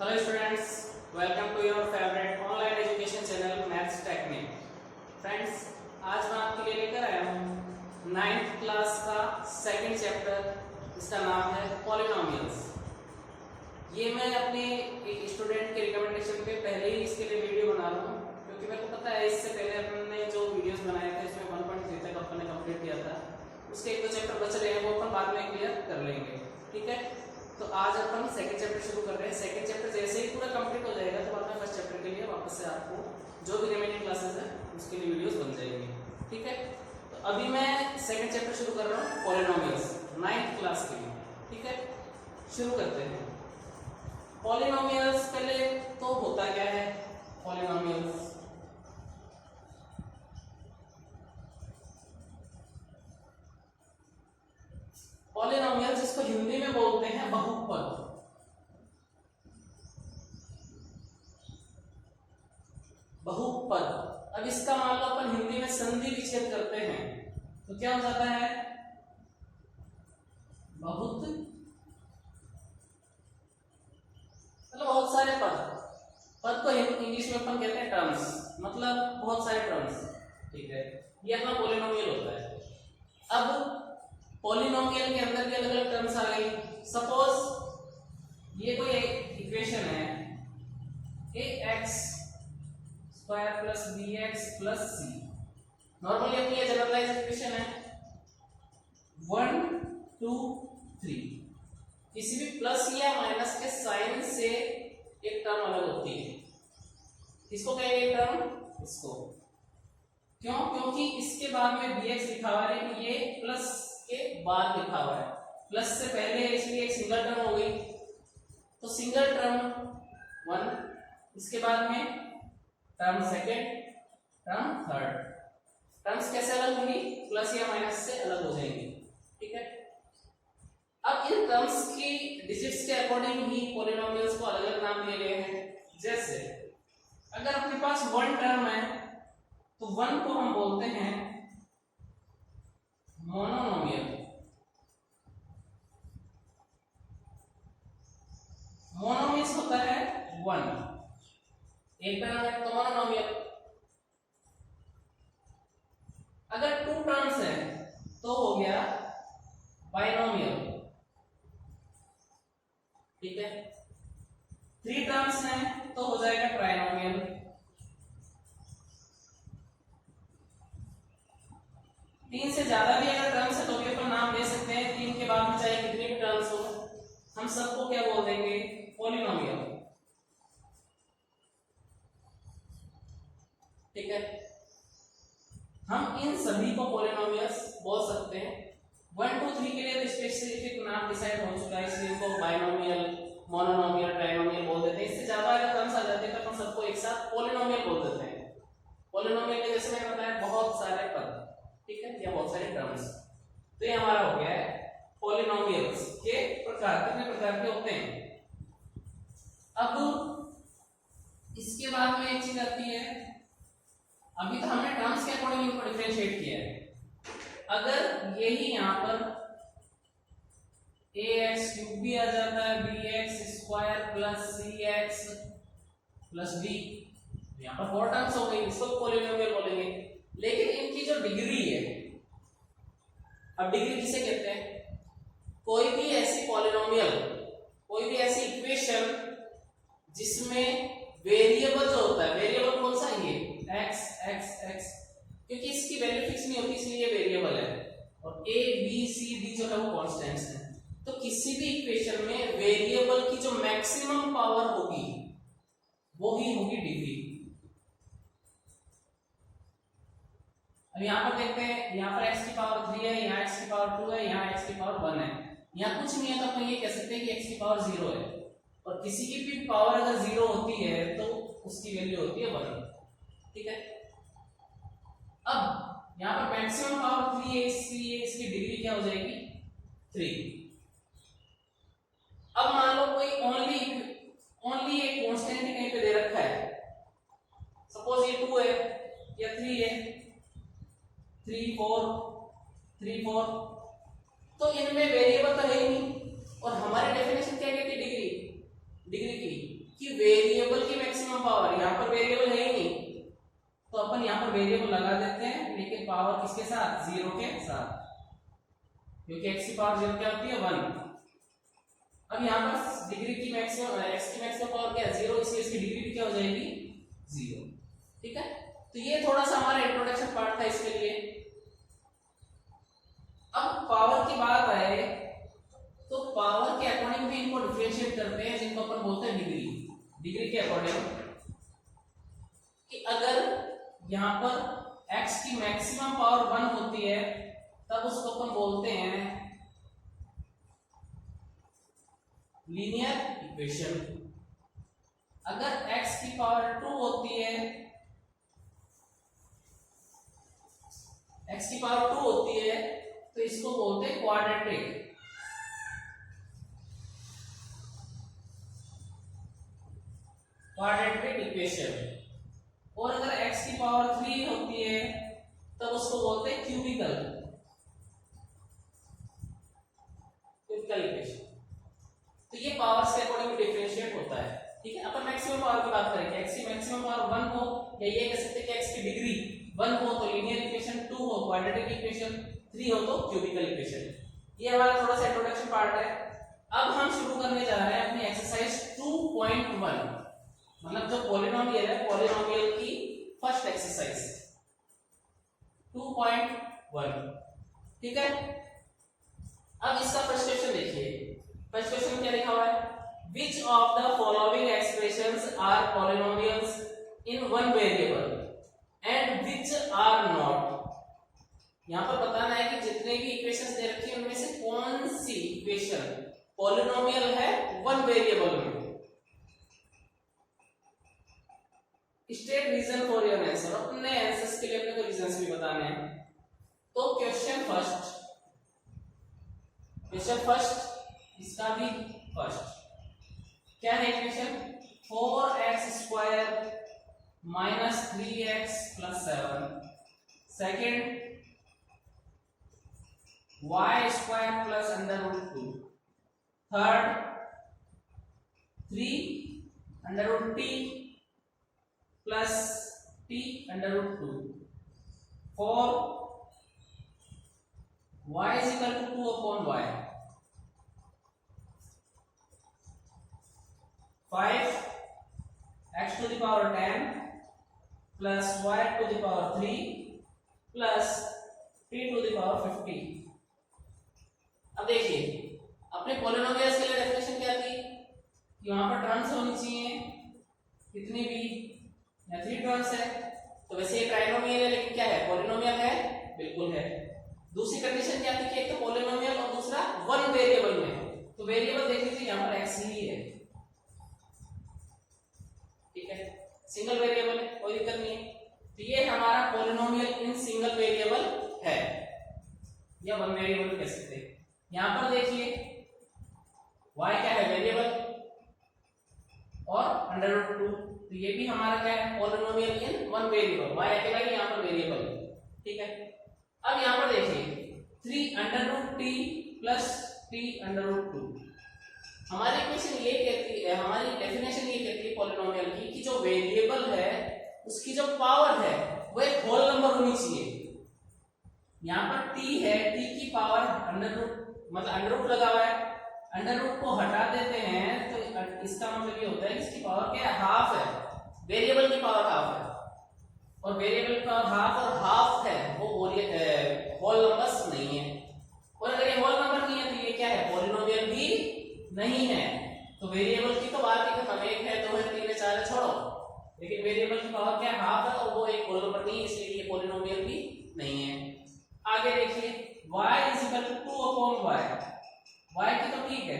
Hello students, welcome to your favorite online education channel Maths Technique. Friends, आज मैं आपके लिए लेकर आया हूँ 9th क्लास का सेकंड चैप्टर, इसका नाम है पॉलिनोमियल्स। ये मैं अपने एक स्टूडेंट के रिकमेंडेशन पे पहले ही इसके लिए वीडियो बना रहा हूँ, क्योंकि मेरे को पता है इससे पहले अपने जो वीडियोस बनाए थे इसमें 1.3 तक अपन ने कंप्लीट किया था, उसके एक दो चैप्टर बच रहे हैं, वो अपन बाद में क्लियर कर लेंगे। ठीक है, तो आज अपन सेकंड चैप्टर शुरू कर रहे हैं। सेकंड चैप्टर जैसे ही पूरा कंप्लीट हो जाएगा तो बाद में फर्स्ट चैप्टर के लिए वापस से आपको जो भी रिमेनिंग क्लासेस है उसके लिए वीडियोस बन जाएंगी। ठीक है, तो अभी मैं सेकंड चैप्टर शुरू कर रहा हूँ पॉलिनोमियल्स 9th क्लास के लिए। ठीक है, शुरू करते हैं। पॉलिनोमियल्स पहले तो होता क्या है पॉलिनोमियल्स? पॉलिनोमियल जिसको हिंदी में बोलते हैं बहुपद। बहुपद, अब इसका मान लो अपन हिंदी में संधि विच्छेद करते हैं तो क्या हो जाता है? बहुत, मतलब बहुत सारे पद। पद को इंग्लिश में अपन कहते हैं टर्म्स, मतलब बहुत सारे टर्म्स। ठीक है, ये अपना पॉलिनोमियल होता है। अब पॉलिनोमियल के अंदर के अलग अलग टर्म्स आ गई। सपोज ये कोई इक्वेशन है ax square plus bx plus c। Normally अपनी ये जनरलाइज इक्वेशन है 1 2 3। किसी भी प्लस या माइनस के साइन से एक टर्म अलग होती है, इसको कहेंगे टर्म, इसको। क्यों? क्योंकि इसके बाद में bx लिखा हुआ है, लेकिन ये प्लस के बाद लिखा हुआ है, प्लस से पहले, इसलिए एक सिंगल टर्म हो गई। तो सिंगल टर्म 1, इसके बाद में term second, term third. Terms कैसे अलग होंगी? प्लस या माइनस से अलग हो जाएंगी। ठीक है, अब इन टर्म्स की डिजिट्स के अकॉर्डिंग ही पॉलिनोमियल्स को अलग अलग नाम दिए गए हैं। जैसे अगर अपने पास 1 टर्म है तो 1 को हम बोलते हैं मोनोनोमियल। मोनोमियल होता है 1, एक टर्म है तो मोनोनोमियल। अगर 2 टर्म्स है तो हो गया बाइनोमियल। ठीक है, 3 टर्म्स हैं तो हो जाएगा ट्राइनोमियल। 3 से ज्यादा भी अगर टर्म्स है तो भी अपन नाम दे सकते हैं। 3 के बाद में चाहे कितने भी टर्म्स हो, हम सबको क्या बोल देंगे? पॉलिनोमियल। ठीक है, हम इन सभी को पॉलिनोमियल्स बोल सकते हैं। 1 2 3 के लिए तो स्पेसिफिक नाम डिसाइड हो चुका है, इसलिए इनको बाइनोमियल, मोनोनोमियल, ट्राइनोमियल बोल देते हैं। इससे ज्यादा अगर टर्म्स आ जाते हैं तो अपन सबको एक साथ पॉलिनोमियल बोल देते हैं। पॉलिनोमियल में जैसे मैंने बताया बहुत सारे पद, ठीक है, या बहुत सारे टर्म्स। तो ये हमारा हो गया है पॉलिनोमियल्स के प्रकार। कितने प्रकार के होते हैं? अब इसके बाद में एक चीज आती है, अभी तो हमने टर्म्स के अकॉर्डिंग इनको डिफरेंशिएट किया है। अगर यही यहां पर ax³ भी आ जाता है, bx² plus cx plus b, यहां पर 4 टर्म्स हो गई, इसको पॉलिनोमियल बोलेंगे। लेकिन इनकी जो डिग्री है, अब डिग्री किसे कहते हैं? कोई भी ऐसी पॉलिनोमियल, कोई भी ऐसी इक्वेशन जिसमें वेरिएबल जो होता है, वेरिएबल कौन सा? ये x x x, क्योंकि इसकी वैल्यू फिक्स नहीं होती इसलिए ये वेरिएबल है, और a b c d जो है वो कांस्टेंट्स हैं। तो किसी भी इक्वेशन में वेरिएबल की जो मैक्सिमम पावर होगी वो ही होगी डिग्री। अब यहां पर देखते हैं, यहां पर x की पावर 3 है, यहां x की पावर 2 है, यहां x की पावर 1 है, यहां कुछ नहीं है, तो अपन ये कह सकते हैं कि x की पावर 0 है। और किसी की भी पावर अगर 0 होती है तो उसकी वैल्यू होती है 1। ठीक है, अब यहां पर मैक्सिमम पावर 3 है, इसलिए इसकी डिग्री क्या हो जाएगी? 3। अब मान लो कोई ओनली एक कांस्टेंट कहीं पे दे रखा है, सपोज ये 2 है या 3 है, 3 4 3 4, तो इनमें वेरिएबल तो है ही नहीं। और हमारी डेफिनेशन क्या कहती है? डिग्री की। कि वेरिएबल की मैक्सिमम पावर, यहाँ पर वेरिएबल है ही नहीं तो अपन यहाँ पर वेरिएबल लगा देते हैं, लेकिन पावर किसके साथ, 0 के साथ, क्योंकि x की पावर 0 क्या होती है, 1। अब यहाँ पर डिग्री की मैक्सिमम, x की मैक्सिमम पावर क्या है, 0, इसलिए इसकी डिग्री भी क्या हो जाएगी, 0। ठीक है, तो ये थोड़ा सा हमारा इंट्रोडक्शन पार्ट था इसके लिए। अब पावर की बात आए तो पावर के अकॉर्डिंग भी इनको डिफरेंशिएट करते हैं, जिनको अपन बोलते हैं डिग्री। डिग्री के अकॉर्डिंग कि अगर यहाँ पर x की मैक्सिमम पावर 1 होती है तब उसको अपन बोलते हैं लीनियर इक्वेशन। अगर x की पावर 2 होती है, x की पावर 2 होती है तो इसको बोलते हैं क्वाड्रेटिक। Quadratic equation. और अगर x की पावर 3 होती है तब उसको बोलते हैं क्यूबिकल इक्वेशन। तो ये पावर्स के अकॉर्डिंग डिफरेंशिएट होता है। ठीक है, अपन मैक्सिमम पावर की बात करेंगे, x की मैक्सिमम पावर 1 हो, या ये कह सकते हैं कि x की डिग्री 1 हो तो लीनियर इक्वेशन, 2 हो क्वाड्रेटिक इक्वेशन, 3 हो तो क्यूबिकल इक्वेशन। ये हमारा थोड़ा सा इंट्रोडक्शन पार्ट है। अब हम शुरू करने जा रहे हैं अपनी एक्सरसाइज 2.1, मतलब जो पॉलिनोमियल है, पॉलिनोमियल की फर्स्ट एक्सरसाइज 2.1। ठीक है, अब इसका फर्स्ट क्वेश्चन देखिए। फर्स्ट क्वेश्चन में क्या लिखा हुआ है, which of the following expressions are polynomials in one variable and which are not. यहां पर बताना है कि जितने भी इक्वेशंस दे रखी है उनमें से कौन सी इक्वेशन पॉलिनोमियल है वन वेरिएबल में। State reason for your answer, अपने आंसर्स के लिए अपने को रीजंस भी बताने हैं। तो क्वेश्चन फर्स्ट इसका भी फर्स्ट क्या है equation, 4x² minus 3x plus 7। Second y² plus √2। Third 3 √t plus t √2। Four y is equal to 2 upon y। 5 x to the power 10 plus y to the power 3 plus t to the power 50। अब देखिए अपने polynomials के लिए definition क्या थी कि वहां पर टर्म्स होनी चाहिए कितनी भी, या 3 टर्म्स है। तो वैसे ये ट्राइनोमियल है लेकिन क्या है, पॉलिनोमियल है, बिल्कुल है। दूसरी कंडीशन क्या थी कि एक तो पॉलिनोमियल और दूसरा वन वेरिएबल में। तो वेरिएबल देख लीजिए यहाँ पर x ही है, ठीक है, सिंगल वेरिएबल है, कोई दिक्कत नहीं है। तो ये हमारा पॉलिनोमियल इन सिंगल वेरिएबल है या वन वेरिएबल कह सकते हैं। यहां पर देखिए y क्या है, वेरिएबल, और √2, तो ये भी हमारा क्या है, पॉलिनोमियल इन वन वेरिएबल। y अकेला ही यहां पर वेरिएबल, ठीक है। अब यहां पर देखिए 3 √t प्लस t √2। हमारी इक्वेशन ये कहती है, हमारी डेफिनेशन ये कहती है पॉलिनोमियल की कि जो वेरिएबल है उसकी जो पावर है वो एक होल नंबर होनी चाहिए। यहाँ पर t है, t की पावर मतलब अंडर लगा हुआ है, अंडर को हटा देते हैं तो इसका मतलब ये होता है कि इसकी पावर क्या है, हाफ है, वेरिएबल की पावर हाफ है, और वेरिएबल की पावर हाफ और हाफ है वो होल नंबर्स नहीं है। और अगर ये होल नंबर नहीं है तो ये क्या है, पॉलिनोमियल भी नहीं है। तो वेरिएबल की तो बात ही खत्म, 1 है 2 है 3 है 4 है छोड़ो, लेकिन वेरिएबल की पावर क्या हाफ है और वो एक होल नंबर नहीं है, इसलिए ये पॉलिनोमियल भी नहीं है। आगे देखिए y is equal to 2 upon y। y की तो ठीक है,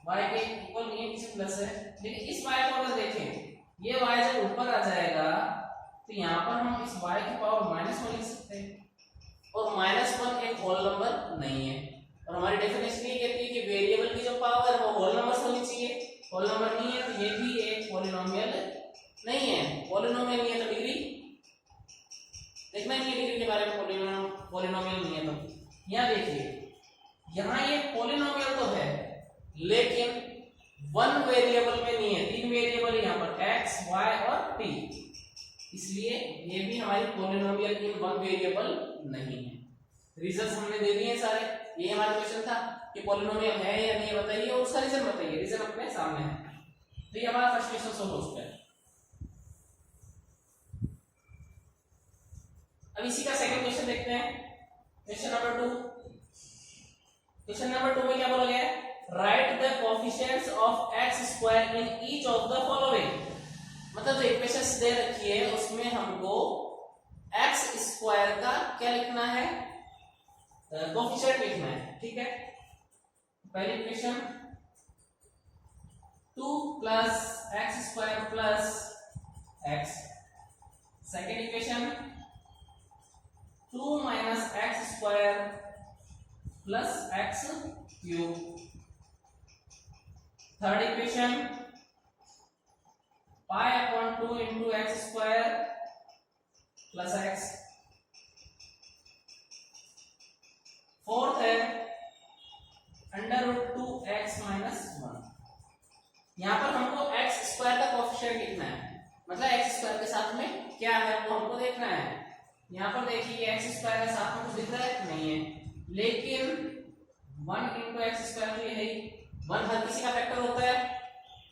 y के इक्वल नहीं है, किसी प्लस है, लेकिन इस y को अगर देखें ये y जब ऊपर आ जाएगा तो यहाँ पर हम इस y की पावर -1 लिख सकते हैं, और -1 एक होल नंबर नहीं है। और हमारी डेफिनेशन ये कहती है कि वेरिएबल की जो पावर है वो होल नंबर होनी चाहिए, होल नंबर नहीं है तो ये भी एक पॉलिनोमियल नहीं है। पॉलिनोमियल नहीं है तो डिग्री देखना चाहिए, डिग्री के बारे में पॉलिनोमियल नहीं है तो यहाँ देखिए, यहाँ ये पॉलिनोमियल तो है लेकिन वन वेरिएबल में नहीं है, तीन वेरिएबल है यहाँ पर x, y और t, इसलिए ये भी हमारी पॉलिनोमियल इन वन वेरिएबल नहीं है। रीजंस हमने दे दिए सारे, ये हमारा क्वेश्चन था कि पॉलिनोमियल है या नहीं बताइए और उसका रीजन बताइए, रीजन अपने सामने है। तो ये हमारा फर्स्ट क्वेश्चन सोल्व हो चुका है। अब इसी का सेकंड क्वेश्चन देखते हैं, क्वेश्चन नंबर 2। क्वेश्चन नंबर 2 में क्या बोला गया है, right the coefficients of x square in each of the following. मतलब जो इक्वेशंस दे रखी है उसमें हमको x स्क्वायर का क्या लिखना है, कोएफिशिएंट लिखना है। ठीक है, पहली equation 2 plus x square plus x, second equation 2 minus x square plus x cube, third equation pi upon 2 into x square plus x, fourth है अंडर रूट 2x माइनस 1। यहां पर हमको x स्क्वायर का कोएफिशिएंट लिखना है, मतलब x square के साथ में क्या है वो हमको देखना है। यहां पर देखिए x स्क्वायर के साथ में कुछ दिख रहा है नहीं है, लेकिन 1 इंटू एक्स स्क्वायर तो यही 1 हर किसी का फैक्टर होता है,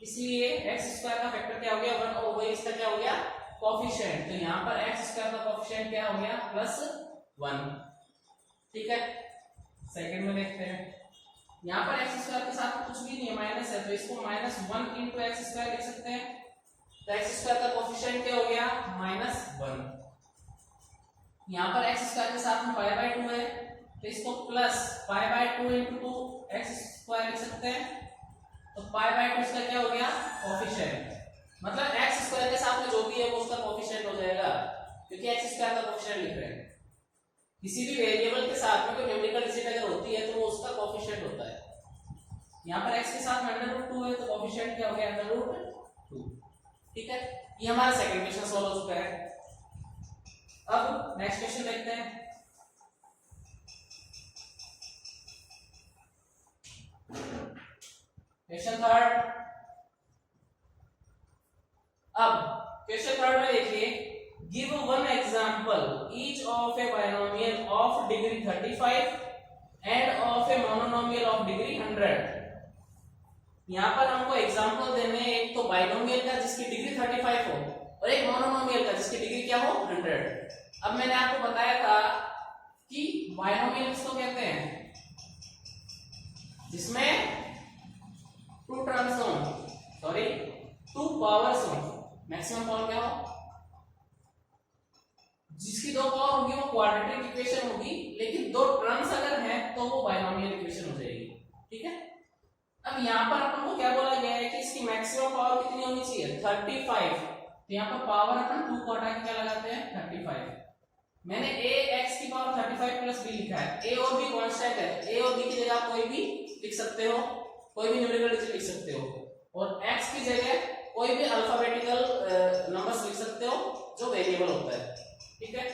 इसलिए x स्क्वायर का फैक्टर क्या हो गया 1 और वही इसका क्या हो गया कोएफिशिएंट। तो यहाँ पर x स्क्वायर का कोएफिशिएंट क्या हो गया प्लस 1। ठीक है, सेकंड में देखते हैं, यहाँ पर x स्क्वायर के साथ कुछ भी नहीं है, माइनस है, तो इसको माइनस 1 इंटू एक्स स्क्वायर लिख सकते हैं। तो x स्क्वायर का कोएफिशिएंट क्या हो गया माइनस 1। यहाँ पर x स्क्वायर के साथ में पाई बाय 2 है, तो इसको plus pi by 2 into 2 x square लिख सकते हैं। तो पाई बाय 2 इसका क्या हो गया कोएफिशिएंट, मतलब x स्क्वायर के साथ में जो भी है वो उसका कोएफिशिएंट हो जाएगा, क्योंकि x स्क्वायर का कोएफिशिएंट लिख रहे हैं। किसी भी वेरिएबल के साथ में कोई न्यूमेरिकल डिजिट अगर होती है तो वो उसका कोएफिशिएंट होता है। यहाँ पर x के साथ में अंडर रूट 2 है, तो कोएफिशिएंट क्या हो गया अंडर रूट 2। ठीक है, ये हमारा सेकंड क्वेश्चन सॉल्व हो चुका है। अब नेक्स्ट क्वेश्चन देखते हैं, क्वेश्चन थर्ड। अब क्वेश्चन थर्ड में देखिए, give one example each of A binomial of degree 35 end of A monomial of degree 100। यहां पर हमको एग्जांपल देने, एक तो बायनोमियल का जिसकी डिग्री 35 हो और एक मोनोनोमियल का जिसकी डिग्री क्या हो 100। अब मैंने आपको बताया था कि बायनोमियल किसको कहते हैं, जिसमें 2 टर्म्स हो, सॉरी 2 पावर्स हो, मैक्सिमम पावर क्या हो, जिसकी 2 पावर होगी वो क्वाड्रेटिक इक्वेशन होगी, लेकिन 2 टर्म्स अगर हैं तो वो बायनोमियल इक्वेशन हो जाएगी। ठीक है, अब यहाँ पर अपन को क्या बोला गया है कि इसकी मैक्सिमम पावर कितनी होनी चाहिए 35। तो यहाँ पर पावर अपन 2 को हटा के क्या लगाते हैं 35। मैंने a x की पावर 35 प्लस b लिखा है, a और b कांस्टेंट है, a और b की जगह कोई भी लिख सकते हो, कोई भी न्यूमेरिकल डिजिट लिख सकते हो, और x की जगह कोई भी अल्फाबेटिकल नंबर्स लिख सकते हो जो वेरिएबल होता है। ठीक है,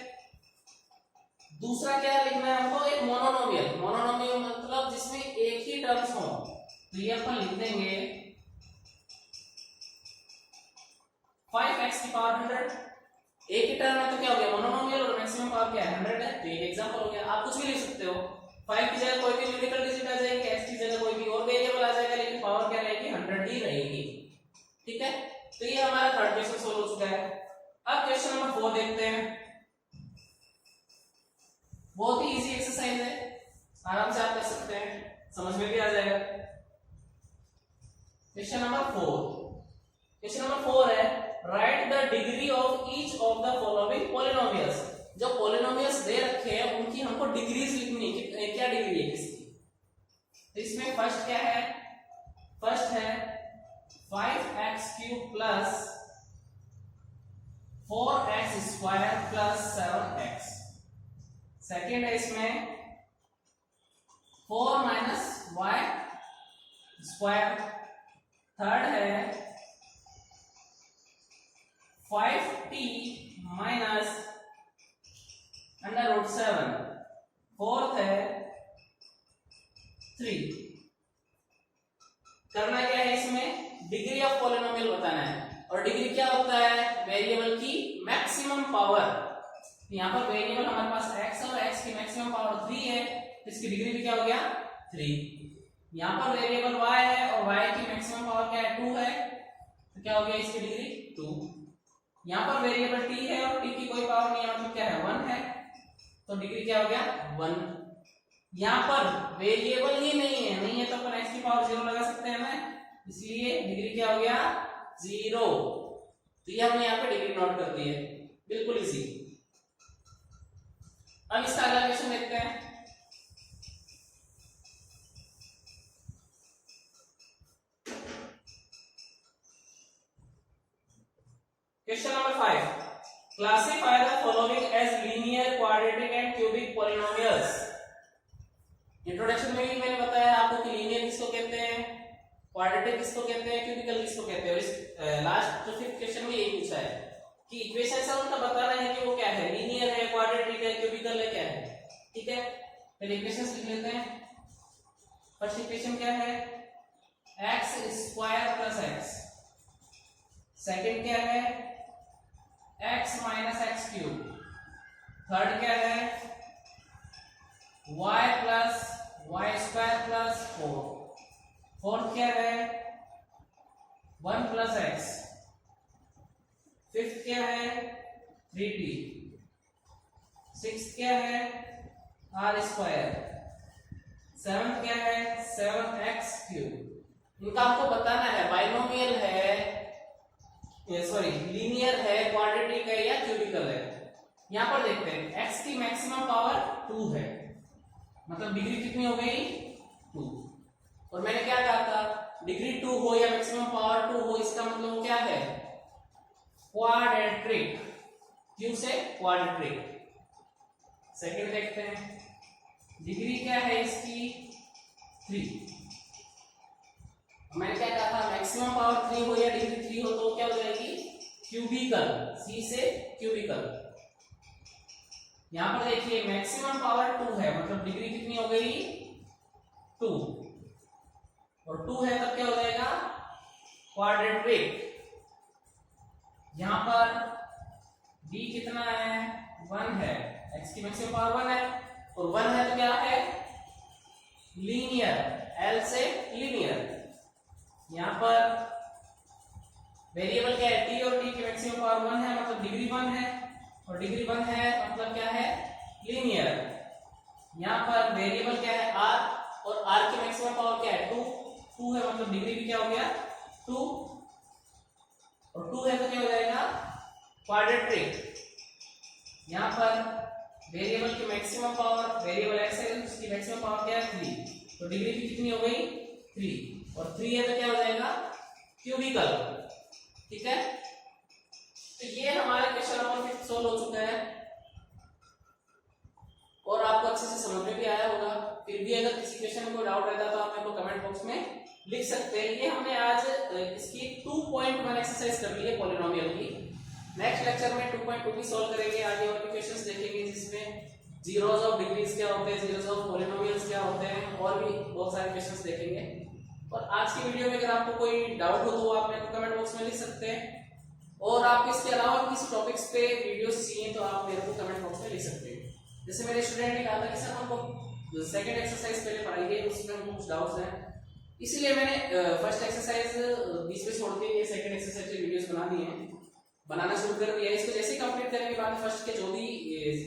दूसरा क्या लिखना है हमको, एक मोनोनोमियल। मोनोनोमियल मतलब जिसमें एक ही टर्म्स हो, तो ये अपन लिख देंगे 5x की पावर 100। एक ही टर्म है तो क्या हो गया मोनोनोमियल, और मैक्सिमम पावर क्या है 100 है, तो एक एग्जांपल हो गया। आप कुछ भी लिख सकते हो, 5 की जगह कोई भी न्यूमेरिकल डिजिट आ जाएगी, x की जगह कोई भी और वेरिएबल आ जाएगा, लेकिन पावर क्या रहेगी 100 ही रहेगी। ठीक है, तो ये हमारा थर्ड क्वेश्चन सोल्व हो चुका है। अब क्वेश्चन नंबर 4 देखते हैं, बहुत ही इजी एक्सरसाइज है, आराम से आप कर सकते हैं, समझ में भी आ जाएगा। क्वेश्चन नंबर 4, क्वेश्चन नंबर 4 है right the degree of each of the following polynomials. जो पॉलिनोमियल्स दे रखे हैं उनकी हमको डिग्रीज लिखनी है, क्या डिग्री है किसकी। तो इसमें फर्स्ट क्या है, फर्स्ट है 5x³ plus 4x square plus 7x। Second है इसमें 4 माइनस y स्क्वायर। थर्ड है 5t minus under root 7। Fourth है 3। करना क्या है इसमें, डिग्री ऑफ पॉलिनोमियल बताना है। और डिग्री क्या होता है, वेरिएबल की मैक्सिमम पावर। यहाँ पर वेरिएबल हमारे पास x और x की मैक्सिमम पावर 3 है, इसकी डिग्री भी क्या हो गया 3। यहाँ पर वेरिएबल y है और y की मैक्सिमम पावर क्या है 2 है, तो क्या हो गया इसकी डिग्री 2। यहाँ पर वेरिएबल t है और t की कोई पावर नहीं है, मतलब क्या है 1 है, तो डिग्री क्या हो गया 1। यहाँ पर वेरिएबल ही नहीं है तो अपन x की पावर 0 लगा सकते हैं ना, इसलिए डिग्री क्या हो गया 0। तो ये हमने यहाँ पे डिग्री नोट कर दी है, बिल्कुल इजी। अब इसका अगला क्वेश्चन देखते हैं। Question number 5, classify the following as linear, quadratic and cubic polynomials. Introduction में भी मैंने बताया आपको कि लीनियर किसको कहते हैं, क्वाड्रेटिक किसको कहते हैं, क्यूबिकल किसको कहते हैं। और इस लास्ट जो 5th क्वेश्चन में यही पूछा है कि इक्वेशन से उनका बताना है कि वो क्या है, लीनियर है, क्वाड्रेटिक है, क्यूबिकल है, क्या है। ठीक है, पहले इक्वेशंस लिख लेते हैं। फर्स्ट इक्वेशन क्या है, x square plus x। Second क्या है, x minus X cube. Third क्या है, y plus Y square plus 4। Fourth क्या है, 1 प्लस एक्स। फिफ्थ क्या है 3t। सिक्स्थ क्या है आर स्क्वायर। सेवंथ क्या है 7x क्यूब। इनका आपको बताना है बाइनोमियल है, सॉरी लीनियर है, क्वाड्रेटिक है या क्यूबिकल है। यहां पर देखते हैं x की मैक्सिमम पावर 2 है, मतलब डिग्री कितनी हो गई 2। और मैंने क्या कहा था, डिग्री 2 हो या मैक्सिमम पावर 2 हो, इसका मतलब क्या है क्वाड्रेटिक। क्यों से क्वाड्रेटिक। सेकंड देखते हैं, डिग्री क्या है इसकी 3। मैंने क्या कहा था, मैक्सिमम पावर 3 हो या डिग्री 3 हो तो क्या हो जाएगी क्यूबिकल, सी से क्यूबिकल। यहां पर देखिए मैक्सिमम पावर 2 है, मतलब डिग्री कितनी हो गई 2, और 2 है तब क्या हो जाएगा क्वाड्रेटिक। यहां पर d कितना है 1 है, x की मैक्सिमम पावर 1 है, और 1 है तो क्या है लीनियर, l से लीनियर। यहां पर वेरिएबल क्या है t, और t की मैक्सिमम पावर 1 है, मतलब डिग्री 1 है, और डिग्री 1 है मतलब क्या है लीनियर। यहां पर वेरिएबल क्या है r, और r की मैक्सिमम पावर क्या है 2 है, मतलब डिग्री भी क्या हो गया 2, और 2 है तो क्या हो जाएगा क्वाड्रेटिक। यहां पर वेरिएबल की मैक्सिमम पावर, वेरिएबल x है उसकी मैक्सिमम पावर क्या है 3, तो डिग्री भी कितनी हो गई 3, और 3 है तो क्या हो जाएगा क्यूबिकल। ठीक है, तो ये हमारे क्वेश्चन नंबर 5 सोल्व हो चुका है, और आपको अच्छे से समझ में भी आया होगा। फिर भी अगर किसी क्वेश्चन में कोई डाउट रहता तो आप मेरे को कमेंट बॉक्स में लिख सकते हैं। ये हमने आज इसकी 2.1 एक्सरसाइज कर ली है पॉलिनोमियल की। नेक्स्ट लेक्चर में 2.2 भी सॉल्व करेंगे, आगे और भी क्वेश्चंस देखेंगे जिसमें जीरोस ऑफ डिग्रीज क्या होते हैं, जीरोस ऑफ पॉलिनोमियल्स क्या होते हैं, और भी बहुत सारे क्वेश्चंस देखेंगे। और आज की वीडियो में अगर आपको कोई डाउट हो तो आप मेरे को कमेंट बॉक्स में लिख सकते हैं, और आप इसके अलावा किसी टॉपिक्स पे वीडियोस चाहिए तो आप मेरे को कमेंट बॉक्स में लिख सकते हैं। जैसे मेरे स्टूडेंट ने कहा था कि सर हमको सेकंड एक्सरसाइज पहले पढ़ाई गई, उसमें हमको कुछ डाउट्स हैं, इसलिए मैंने फर्स्ट एक्सरसाइज बीच में छोड़ के ये सेकंड एक्सरसाइज की वीडियोस बना दी हैं, बनाना शुरू कर दिया है। इसको जैसे ही कंप्लीट करने के बाद फर्स्ट के जो भी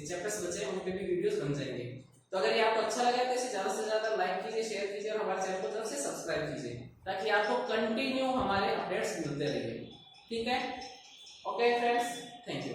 चैप्टर्स बचे हैं उन पे भी वीडियोस बन जाएंगे। तो अगर ये आपको अच्छा लगा तो इसे ज्यादा से ज्यादा लाइक कीजिए, शेयर कीजिए, और हमारे चैनल को जरूर से सब्सक्राइब कीजिए, ताकि आपको कंटिन्यू हमारे अपडेट्स मिलते रहेंगे। ठीक है, ओके फ्रेंड्स, थैंक यू।